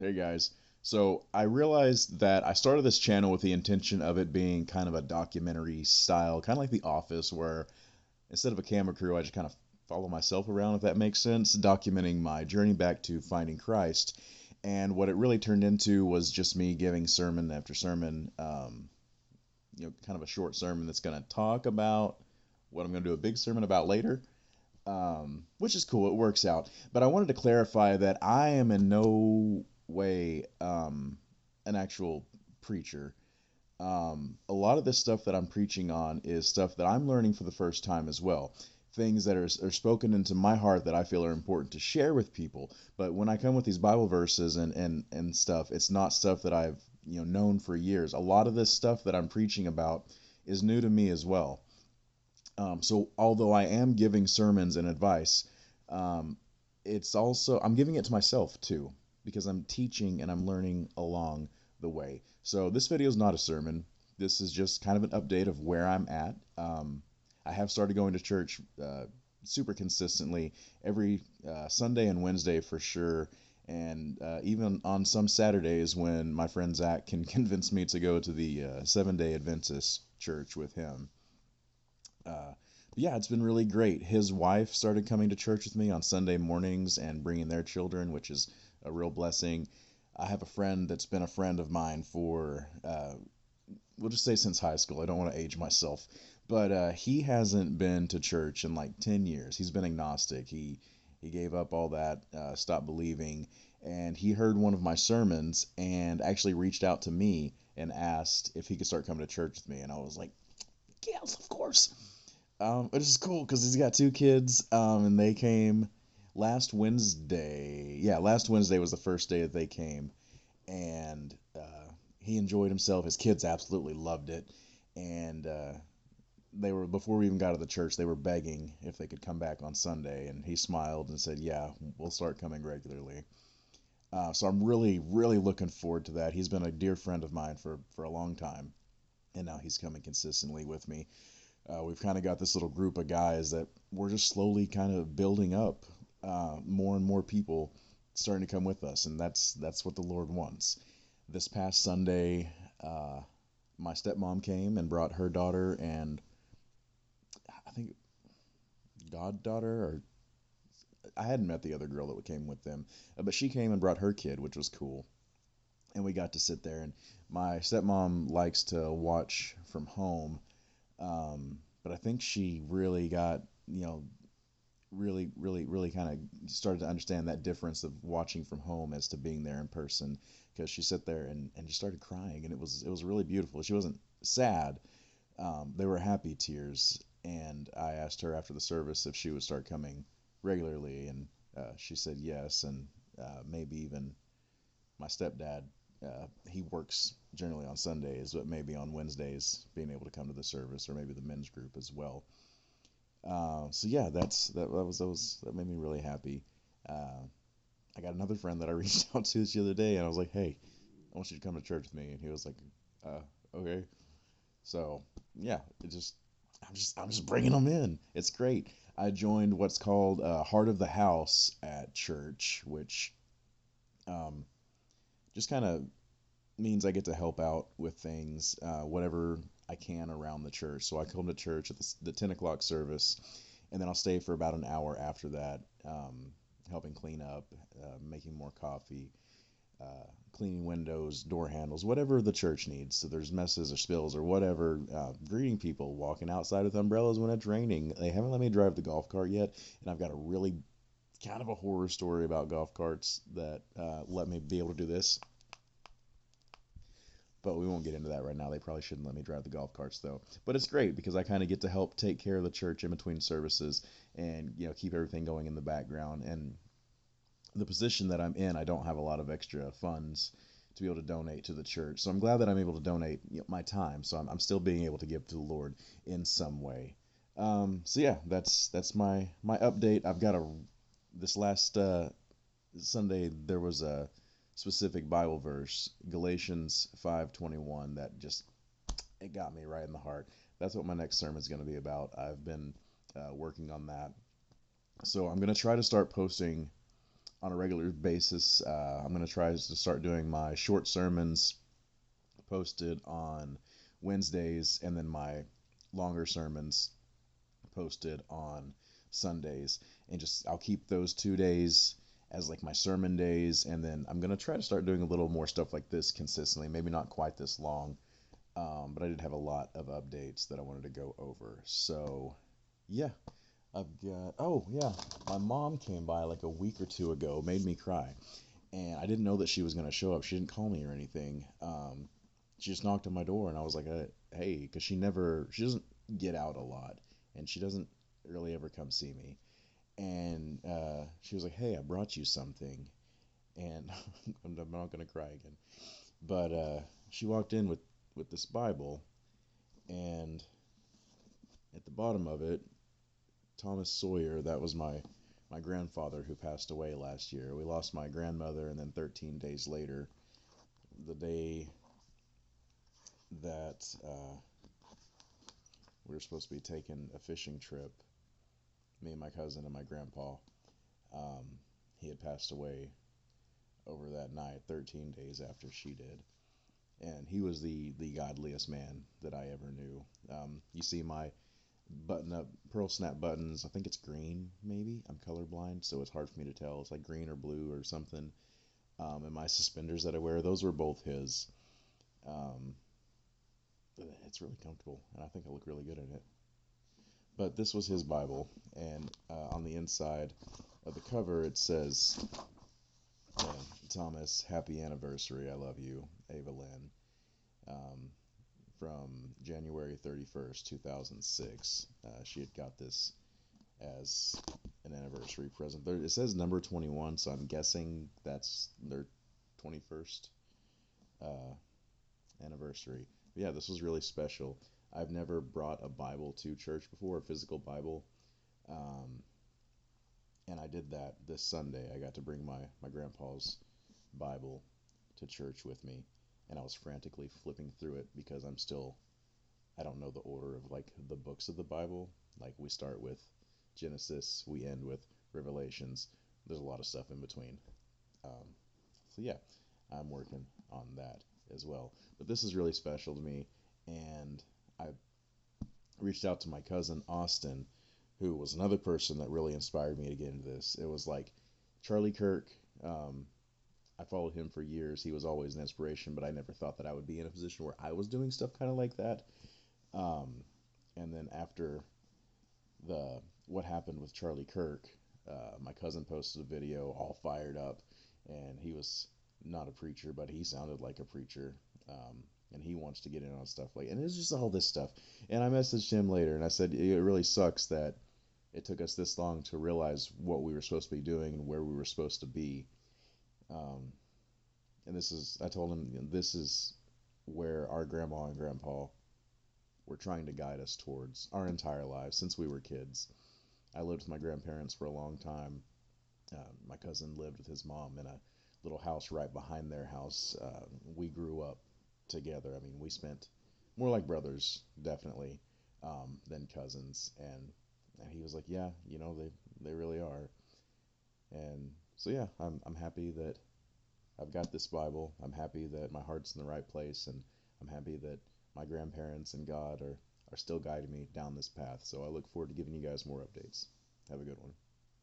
Hey guys. So I realized that I started this channel with the intention of it being kind of a documentary style, kind of like The Office, where instead of a camera crew, I just kind of follow myself around, if that makes sense, documenting my journey back to finding Christ. And what it really turned into was just me giving sermon after sermon, kind of a short sermon that's going to talk about what I'm going to do a big sermon about later, which is cool. It works out. But I wanted to clarify that I am in no way an actual preacher. A lot of this stuff that I'm preaching on is stuff that I'm learning for the first time as well. Things that are spoken into my heart that I feel are important to share with people. But when I come with these Bible verses and stuff, it's not stuff that I've known for years. A lot of this stuff that I'm preaching about is new to me as well. So although I am giving sermons and advice, um, it's also I'm giving it to myself too because I'm teaching and I'm learning along the way. So this video is not a sermon. This is just kind of an update of where I'm at. I have started going to church super consistently every Sunday and Wednesday for sure. And even on some Saturdays when my friend Zach can convince me to go to the Seven-Day Adventist church with him. Yeah, it's been really great. His wife started coming to church with me on Sunday mornings and bringing their children, which is a real blessing. I have a friend that's been a friend of mine for, we'll just say since high school. I don't want to age myself, but he hasn't been to church in like 10 years. He's been agnostic. He gave up all that, stopped believing, and he heard one of my sermons and actually reached out to me and asked if he could start coming to church with me. And I was like, yes, of course. Which is cool because he's got two kids, and they came last Wednesday. Yeah, last Wednesday was the first day that they came, and he enjoyed himself. His kids absolutely loved it, and they were before we even got to the church. They were begging if they could come back on Sunday, and he smiled and said, "Yeah, we'll start coming regularly." So I'm really, really looking forward to that. He's been a dear friend of mine for a long time, and now he's coming consistently with me. We've kind of got this little group of guys that we're just slowly kind of building up. More and more people starting to come with us, and that's what the Lord wants. This past Sunday, my stepmom came and brought her daughter and I think goddaughter, or I hadn't met the other girl that came with them, but she came and brought her kid, which was cool. And we got to sit there, and my stepmom likes to watch from home, but I think she really got really kind of started to understand that difference of watching from home as to being there in person, because she sat there and just started crying, and it was really beautiful. She wasn't sad. They were happy tears, and I asked her after the service if she would start coming regularly, and she said yes, and maybe even my stepdad. He works generally on Sundays, but maybe on Wednesdays being able to come to the service, or maybe the men's group as well. So yeah, that made me really happy. Uh, I got another friend that I reached out to the other day, and I was like, "Hey, I want you to come to church with me," and he was like, uh, "Okay." So yeah, I'm just bringing them in. It's great. I joined what's called Heart of the House at church, which um, just kind of means I get to help out with things, whatever I can around the church. So I come to church at the 10 o'clock service, and then I'll stay for about an hour after that, helping clean up, making more coffee, cleaning windows, door handles, whatever the church needs. So there's messes or spills or whatever, greeting people, walking outside with umbrellas when it's raining. They haven't let me drive the golf cart yet, and I've got a really kind of a horror story about golf carts that let me be able to do this, but we won't get into that right now. They probably shouldn't let me drive the golf carts though. But it's great because I kind of get to help take care of the church in between services and keep everything going in the background. And the position that I'm in, I don't have a lot of extra funds to be able to donate to the church. So I'm glad that I'm able to donate my time. So I'm still being able to give to the Lord in some way. So yeah, that's my update. I've got a this last Sunday there was a specific Bible verse, Galatians 5:21, that just it got me right in the heart. That's what my next sermon is going to be about. I've been working on that, so I'm going to try to start posting on a regular basis. I'm going to try to start doing my short sermons posted on Wednesdays, and then my longer sermons posted on Sundays. And just I'll keep those 2 days as like my sermon days, and then I'm gonna try to start doing a little more stuff like this consistently. Maybe not quite this long, but I did have a lot of updates that I wanted to go over. So yeah, I've got. Oh yeah, my mom came by like a week or two ago, made me cry, and I didn't know that she was gonna show up. She didn't call me or anything. She just knocked on my door, and I was like, "Hey," because she doesn't get out a lot, and she doesn't really ever come see me. And she was like, "Hey, I brought you something," and I'm not gonna cry again. But she walked in with this Bible, and at the bottom of it, Thomas Sawyer. That was my grandfather who passed away last year. We lost my grandmother, and then 13 days later, the day that we were supposed to be taking a fishing trip, me and my cousin and my grandpa, um, he had passed away over that night, 13 days after she did. And he was the godliest man that I ever knew. You see my button up pearl snap buttons. I think it's green, maybe. I'm colorblind, so it's hard for me to tell. It's like green or blue or something. And my suspenders that I wear, those were both his. Um, it's really comfortable, and I think I look really good in it. But this was his Bible, and on the inside of the cover it says, uh, "Thomas, happy anniversary. I love you, Ava Lynn." Um, from January 31st, 2006. She had got this as an anniversary present. There, it says number 21, so I'm guessing that's their 21st uh, anniversary. But yeah, this was really special. I've never brought a Bible to church before, a physical Bible, um, and I did that this Sunday. I got to bring my grandpa's Bible to church with me, and I was frantically flipping through it because I don't know the order of like the books of the Bible. Like we start with Genesis, we end with Revelations. There's a lot of stuff in between. Um, so yeah, I'm working on that as well. But this is really special to me, and I reached out to my cousin Austin, who was another person that really inspired me to get into this. It was like Charlie Kirk. Um, I followed him for years. He was always an inspiration, but I never thought that I would be in a position where I was doing stuff kind of like that. Um, and then after the what happened with Charlie Kirk, my cousin posted a video all fired up, and he was not a preacher, but he sounded like a preacher. And he wants to get in on stuff like, and it's just all this stuff. And I messaged him later, and I said it really sucks that it took us this long to realize what we were supposed to be doing and where we were supposed to be. Um, and I told him, this is where our grandma and grandpa were trying to guide us towards our entire lives since we were kids. I lived with my grandparents for a long time. My cousin lived with his mom in a little house right behind their house. We grew up together. I mean, we spent more like brothers, definitely, than cousins. And he was like, "Yeah, they really are." And so yeah, I'm happy that I've got this Bible. I'm happy that my heart's in the right place, and I'm happy that my grandparents and God are still guiding me down this path. So I look forward to giving you guys more updates. Have a good one.